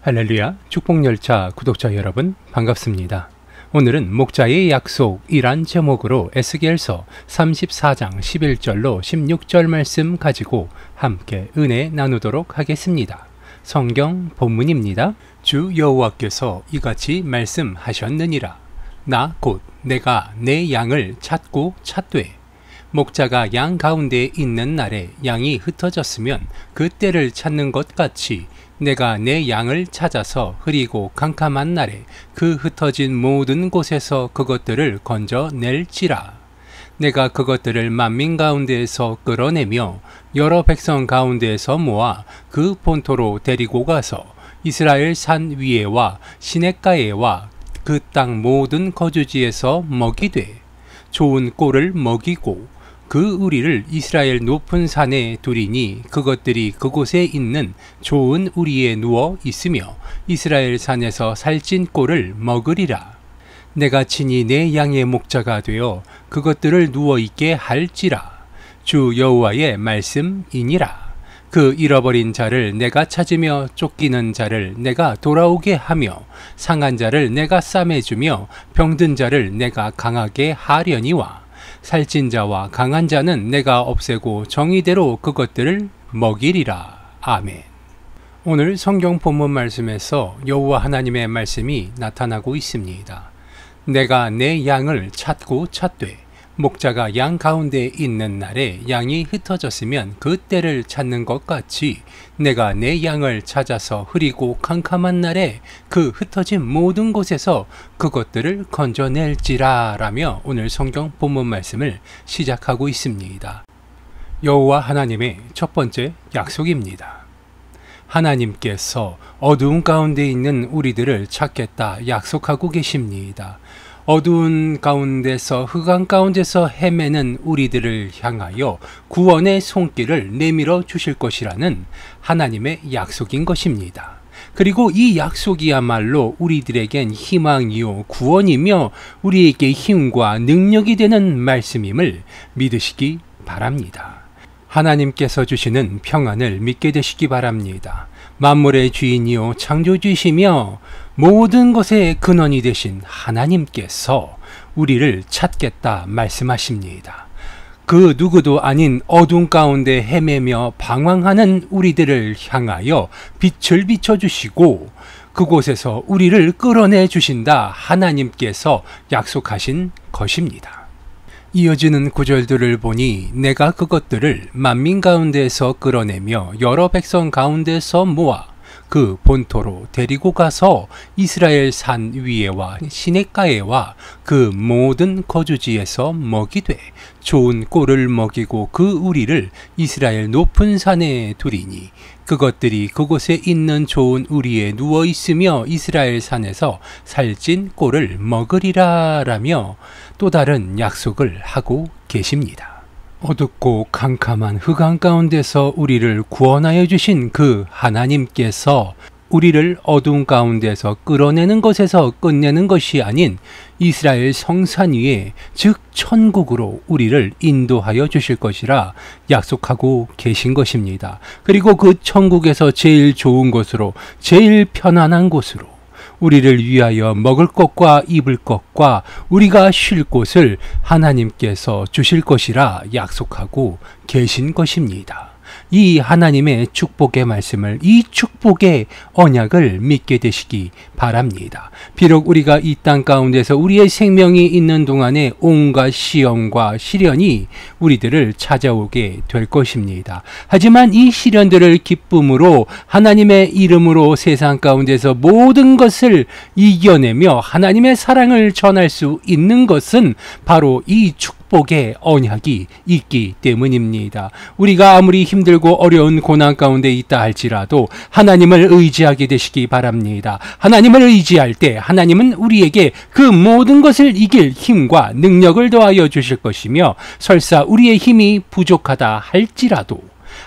할렐루야, 축복열차 구독자 여러분 반갑습니다. 오늘은 목자의 약속이란 제목으로 에스겔서 34장 11절로 16절 말씀 가지고 함께 은혜 나누도록 하겠습니다. 성경 본문입니다. 주 여호와께서 이같이 말씀하셨느니라. 나 곧 내가 내 양을 찾고 찾되 목자가 양 가운데 있는 날에 양이 흩어졌으면 그 때를 찾는 것 같이 내가 내 양을 찾아서 흐리고 캄캄한 날에 그 흩어진 모든 곳에서 그것들을 건져낼지라. 내가 그것들을 만민 가운데에서 끌어내며 여러 백성 가운데에서 모아 그 본토로 데리고 가서 이스라엘 산 위에와 시냇가에와 그 땅 모든 거주지에서 먹이되 좋은 꼴을 먹이고 그 우리를 이스라엘 높은 산에 두리니 그것들이 그곳에 있는 좋은 우리에 누워 있으며 이스라엘 산에서 살찐 꼴을 먹으리라. 내가 친히 내 양의 목자가 되어 그것들을 누워 있게 할지라. 주 여호와의 말씀이니라. 그 잃어버린 자를 내가 찾으며 쫓기는 자를 내가 돌아오게 하며 상한 자를 내가 싸매주며 병든 자를 내가 강하게 하려니와 살찐 자와 강한 자는 내가 없애고 정의대로 그것들을 먹이리라. 아멘. 오늘 성경 본문 말씀에서 여호와 하나님의 말씀이 나타나고 있습니다. 내가 내 양을 찾고 찾되 목자가 양 가운데 있는 날에 양이 흩어졌으면 그 때를 찾는 것 같이 내가 내 양을 찾아서 흐리고 캄캄한 날에 그 흩어진 모든 곳에서 그것들을 건져낼지라 라며 오늘 성경 본문 말씀을 시작하고 있습니다. 여호와 하나님의 첫 번째 약속입니다. 하나님께서 어두운 가운데 있는 우리들을 찾겠다 약속하고 계십니다. 어두운 가운데서 흑암 가운데서 헤매는 우리들을 향하여 구원의 손길을 내밀어 주실 것이라는 하나님의 약속인 것입니다. 그리고 이 약속이야말로 우리들에겐 희망이요 구원이며 우리에게 힘과 능력이 되는 말씀임을 믿으시기 바랍니다. 하나님께서 주시는 평안을 믿게 되시기 바랍니다. 만물의 주인이요 창조주이시며 모든 것의 근원이 되신 하나님께서 우리를 찾겠다 말씀하십니다. 그 누구도 아닌 어둠 가운데 헤매며 방황하는 우리들을 향하여 빛을 비춰주시고 그곳에서 우리를 끌어내 주신다 하나님께서 약속하신 것입니다. 이어지는 구절들을 보니 내가 그것들을 만민 가운데서 끌어내며 여러 백성 가운데서 모아 그 본토로 데리고 가서 이스라엘 산 위에와 시냇가에와 그 모든 거주지에서 먹이되 좋은 꼴을 먹이고 그 우리를 이스라엘 높은 산에 두리니 그것들이 그곳에 있는 좋은 우리에 누워 있으며 이스라엘 산에서 살찐 꼴을 먹으리라 라며 또 다른 약속을 하고 계십니다. 어둡고 캄캄한 흑암 가운데서 우리를 구원하여 주신 그 하나님께서 우리를 어둠 가운데서 끌어내는 것에서 끝내는 것이 아닌 이스라엘 성산 위에 즉 천국으로 우리를 인도하여 주실 것이라 약속하고 계신 것입니다. 그리고 그 천국에서 제일 좋은 곳으로 제일 편안한 곳으로 우리를 위하여 먹을 것과 입을 것과 우리가 쉴 곳을 하나님께서 주실 것이라 약속하고 계신 것입니다. 이 하나님의 축복의 말씀을, 이 축복의 언약을 믿게 되시기 바랍니다. 비록 우리가 이 땅 가운데서 우리의 생명이 있는 동안에 온갖 시험과 시련이 우리들을 찾아오게 될 것입니다. 하지만 이 시련들을 기쁨으로 하나님의 이름으로 세상 가운데서 모든 것을 이겨내며 하나님의 사랑을 전할 수 있는 것은 바로 이 축복의 언약이 있기 때문입니다. 우리가 아무리 힘들고 어려운 고난 가운데 있다 할지라도 하나님을 의지하게 되시기 바랍니다. 하나님을 의지할 때 하나님은 우리에게 그 모든 것을 이길 힘과 능력을 더하여 주실 것이며 설사 우리의 힘이 부족하다 할지라도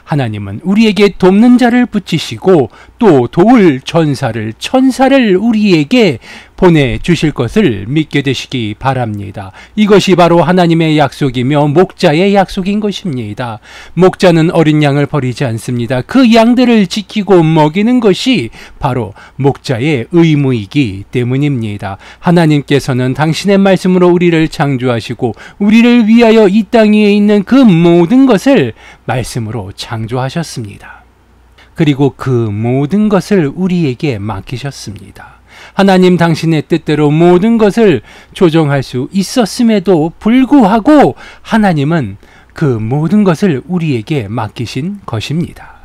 하나님은 우리에게 돕는 자를 붙이시고 또 도울 천사를 우리에게 보내주실 것을 믿게 되시기 바랍니다. 이것이 바로 하나님의 약속이며 목자의 약속인 것입니다. 목자는 어린 양을 버리지 않습니다. 그 양들을 지키고 먹이는 것이 바로 목자의 의무이기 때문입니다. 하나님께서는 당신의 말씀으로 우리를 창조하시고 우리를 위하여 이 땅 위에 있는 그 모든 것을 말씀으로 창조하셨습니다. 그리고 그 모든 것을 우리에게 맡기셨습니다. 하나님 당신의 뜻대로 모든 것을 조정할 수 있었음에도 불구하고 하나님은 그 모든 것을 우리에게 맡기신 것입니다.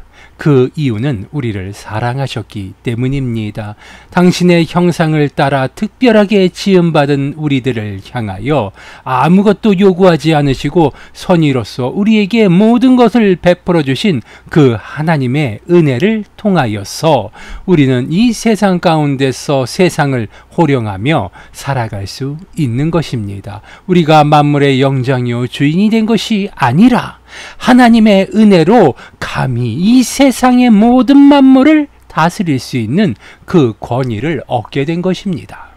그 이유는 우리를 사랑하셨기 때문입니다. 당신의 형상을 따라 특별하게 지음받은 우리들을 향하여 아무것도 요구하지 않으시고 선의로서 우리에게 모든 것을 베풀어 주신 그 하나님의 은혜를 통하여서 우리는 이 세상 가운데서 세상을 호령하며 살아갈 수 있는 것입니다. 우리가 만물의 영장이요 주인이 된 것이 아니라 하나님의 은혜로 감히 이 세상의 모든 만물을 다스릴 수 있는 그 권위를 얻게 된 것입니다.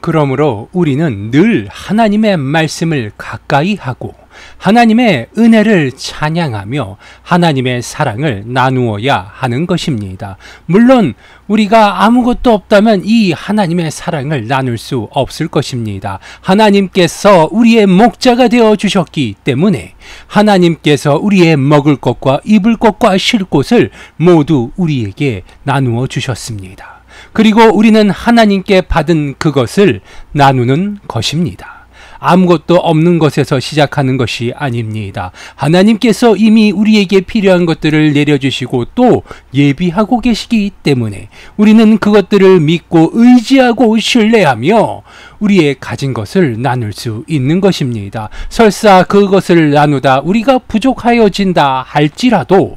그러므로 우리는 늘 하나님의 말씀을 가까이 하고 하나님의 은혜를 찬양하며 하나님의 사랑을 나누어야 하는 것입니다. 물론 우리가 아무것도 없다면 이 하나님의 사랑을 나눌 수 없을 것입니다. 하나님께서 우리의 목자가 되어 주셨기 때문에 하나님께서 우리의 먹을 것과 입을 것과 쉴 곳을 모두 우리에게 나누어 주셨습니다. 그리고 우리는 하나님께 받은 그것을 나누는 것입니다. 아무것도 없는 것에서 시작하는 것이 아닙니다. 하나님께서 이미 우리에게 필요한 것들을 내려주시고 또 예비하고 계시기 때문에 우리는 그것들을 믿고 의지하고 신뢰하며 우리의 가진 것을 나눌 수 있는 것입니다. 설사 그것을 나누다 우리가 부족하여진다 할지라도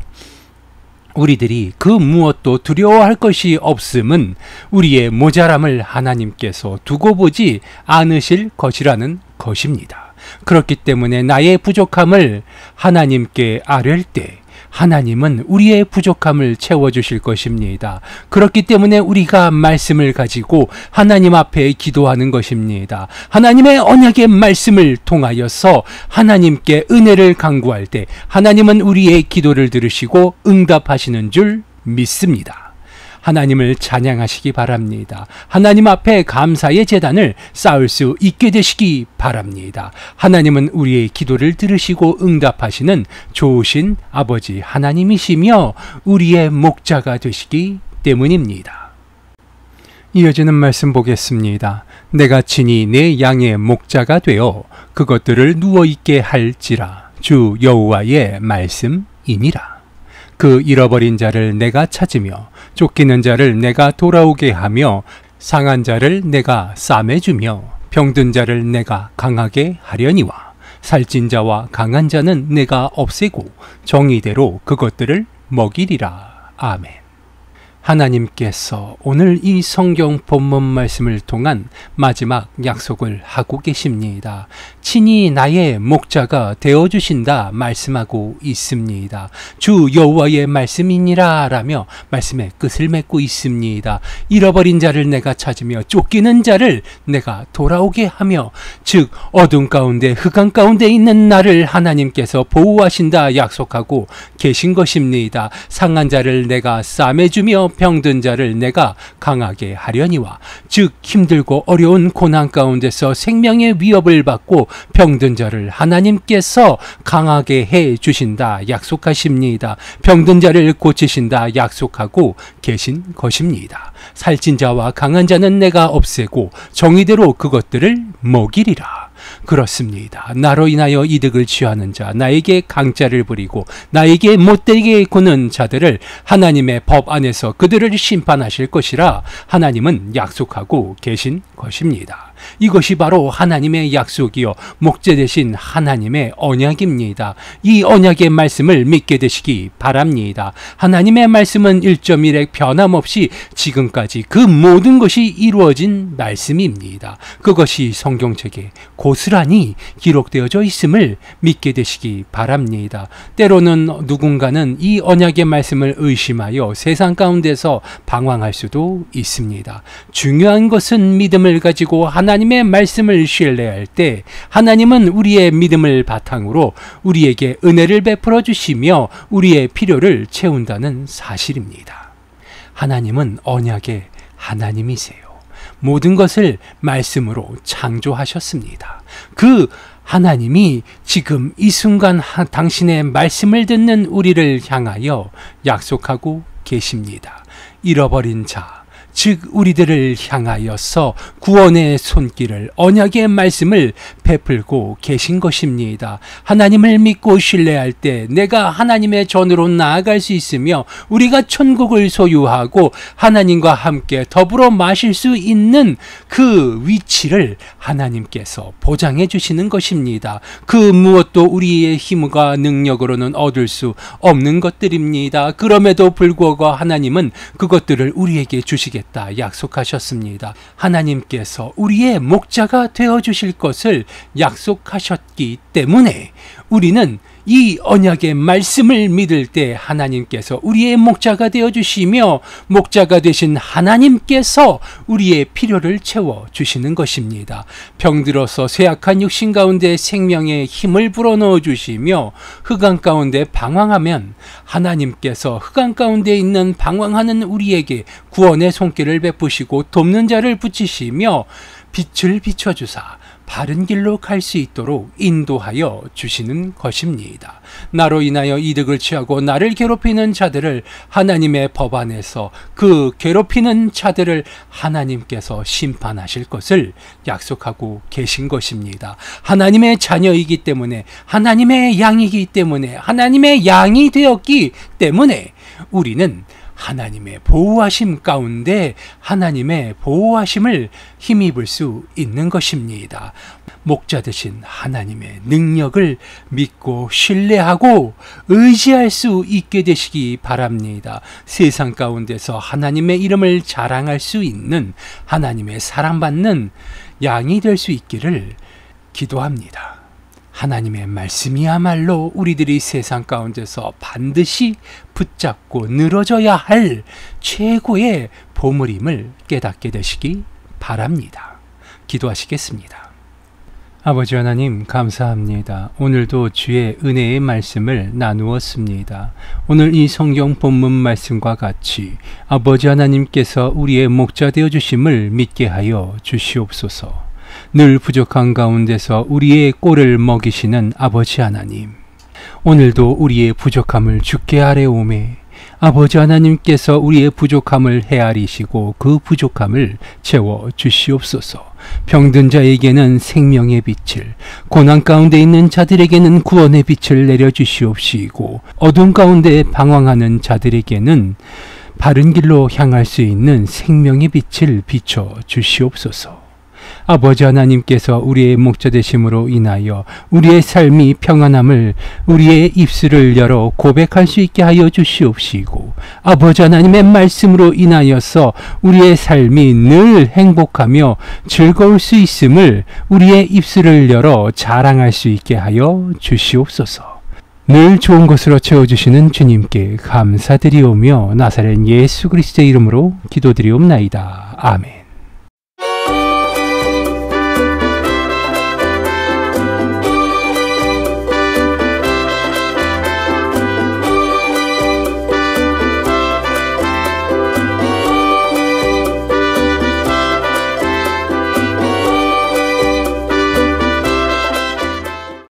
우리들이 그 무엇도 두려워할 것이 없음은 우리의 모자람을 하나님께서 두고 보지 않으실 것이라는 것입니다. 그렇기 때문에 나의 부족함을 하나님께 아뢰을 때 하나님은 우리의 부족함을 채워주실 것입니다. 그렇기 때문에 우리가 말씀을 가지고 하나님 앞에 기도하는 것입니다. 하나님의 언약의 말씀을 통하여서 하나님께 은혜를 간구할 때 하나님은 우리의 기도를 들으시고 응답하시는 줄 믿습니다. 하나님을 찬양하시기 바랍니다. 하나님 앞에 감사의 제단을 쌓을 수 있게 되시기 바랍니다. 하나님은 우리의 기도를 들으시고 응답하시는 좋으신 아버지 하나님이시며 우리의 목자가 되시기 때문입니다. 이어지는 말씀 보겠습니다. 내가 친히 내 양의 목자가 되어 그것들을 누워있게 할지라 주 여호와의 말씀이니라. 그 잃어버린 자를 내가 찾으며 쫓기는 자를 내가 돌아오게 하며 상한 자를 내가 싸매주며 병든 자를 내가 강하게 하려니와 살찐 자와 강한 자는 내가 없애고 정의대로 그것들을 먹이리라. 아멘. 하나님께서 오늘 이 성경 본문 말씀을 통한 마지막 약속을 하고 계십니다. 친히 나의 목자가 되어주신다 말씀하고 있습니다. 주 여호와의 말씀이니라 라며 말씀의 끝을 맺고 있습니다. 잃어버린 자를 내가 찾으며 쫓기는 자를 내가 돌아오게 하며 즉 어둠 가운데 흑암 가운데 있는 나를 하나님께서 보호하신다 약속하고 계신 것입니다. 상한 자를 내가 싸매주며 병든 자를 내가 강하게 하려니와 즉 힘들고 어려운 고난 가운데서 생명의 위협을 받고 병든 자를 하나님께서 강하게 해 주신다 약속하십니다. 병든 자를 고치신다 약속하고 계신 것입니다. 살찐 자와 강한 자는 내가 없애고 정의대로 그것들을 먹이리라. 그렇습니다. 나로 인하여 이득을 취하는 자, 나에게 강짜를 부리고 나에게 못되게 구는 자들을 하나님의 법 안에서 그들을 심판하실 것이라 하나님은 약속하고 계신 것입니다. 이것이 바로 하나님의 약속이요 목자 되신 하나님의 언약입니다. 이 언약의 말씀을 믿게 되시기 바랍니다. 하나님의 말씀은 1.1획 변함없이 지금까지 그 모든 것이 이루어진 말씀입니다. 그것이 성경책의 곧 고스란히 기록되어져 있음을 믿게 되시기 바랍니다. 때로는 누군가는 이 언약의 말씀을 의심하여 세상 가운데서 방황할 수도 있습니다. 중요한 것은 믿음을 가지고 하나님의 말씀을 신뢰할 때 하나님은 우리의 믿음을 바탕으로 우리에게 은혜를 베풀어 주시며 우리의 필요를 채운다는 사실입니다. 하나님은 언약의 하나님이세요. 모든 것을 말씀으로 창조하셨습니다. 그 하나님이 지금 이 순간 당신의 말씀을 듣는 우리를 향하여 약속하고 계십니다. 잃어버린 자, 즉 우리들을 향하여서 구원의 손길을, 언약의 말씀을 베풀고 계신 것입니다. 하나님을 믿고 신뢰할 때 내가 하나님의 전으로 나아갈 수 있으며 우리가 천국을 소유하고 하나님과 함께 더불어 마실 수 있는 그 위치를 하나님께서 보장해 주시는 것입니다. 그 무엇도 우리의 힘과 능력으로는 얻을 수 없는 것들입니다. 그럼에도 불구하고 하나님은 그것들을 우리에게 주시겠다 약속하셨습니다. 하나님께서 우리의 목자가 되어 주실 것을 약속하셨기 때문에 우리는 이 언약의 말씀을 믿을 때 하나님께서 우리의 목자가 되어 주시며 목자가 되신 하나님께서 우리의 필요를 채워 주시는 것입니다. 병들어서 쇠약한 육신 가운데 생명의 힘을 불어넣어 주시며 흑암 가운데 방황하면 하나님께서 흑암 가운데 있는 방황하는 우리에게 구원의 손길을 베푸시고 돕는 자를 붙이시며 빛을 비춰주사 바른 길로 갈 수 있도록 인도하여 주시는 것입니다. 나로 인하여 이득을 취하고 나를 괴롭히는 자들을 하나님의 법 안에서 그 괴롭히는 자들을 하나님께서 심판하실 것을 약속하고 계신 것입니다. 하나님의 자녀이기 때문에, 하나님의 양이기 때문에, 하나님의 양이 되었기 때문에 우리는 하나님의 보호하심 가운데 하나님의 보호하심을 힘입을 수 있는 것입니다. 목자 되신 하나님의 능력을 믿고 신뢰하고 의지할 수 있게 되시기 바랍니다. 세상 가운데서 하나님의 이름을 자랑할 수 있는 하나님의 사랑받는 양이 될 수 있기를 기도합니다. 하나님의 말씀이야말로 우리들이 세상 가운데서 반드시 붙잡고 늘어져야 할 최고의 보물임을 깨닫게 되시기 바랍니다. 기도하시겠습니다. 아버지 하나님 감사합니다. 오늘도 주의 은혜의 말씀을 나누었습니다. 오늘 이 성경 본문 말씀과 같이 아버지 하나님께서 우리의 목자 되어 주심을 믿게 하여 주시옵소서. 늘 부족한 가운데서 우리의 꼴을 먹이시는 아버지 하나님, 오늘도 우리의 부족함을 주께 아뢰오매 아버지 하나님께서 우리의 부족함을 헤아리시고 그 부족함을 채워 주시옵소서. 병든 자에게는 생명의 빛을, 고난 가운데 있는 자들에게는 구원의 빛을 내려주시옵시고 어둠 가운데 방황하는 자들에게는 바른 길로 향할 수 있는 생명의 빛을 비춰 주시옵소서. 아버지 하나님께서 우리의 목자 되심으로 인하여 우리의 삶이 평안함을 우리의 입술을 열어 고백할 수 있게 하여 주시옵시고 아버지 하나님의 말씀으로 인하여서 우리의 삶이 늘 행복하며 즐거울 수 있음을 우리의 입술을 열어 자랑할 수 있게 하여 주시옵소서. 늘 좋은 것으로 채워주시는 주님께 감사드리오며 나사렛 예수 그리스도의 이름으로 기도드리옵나이다. 아멘.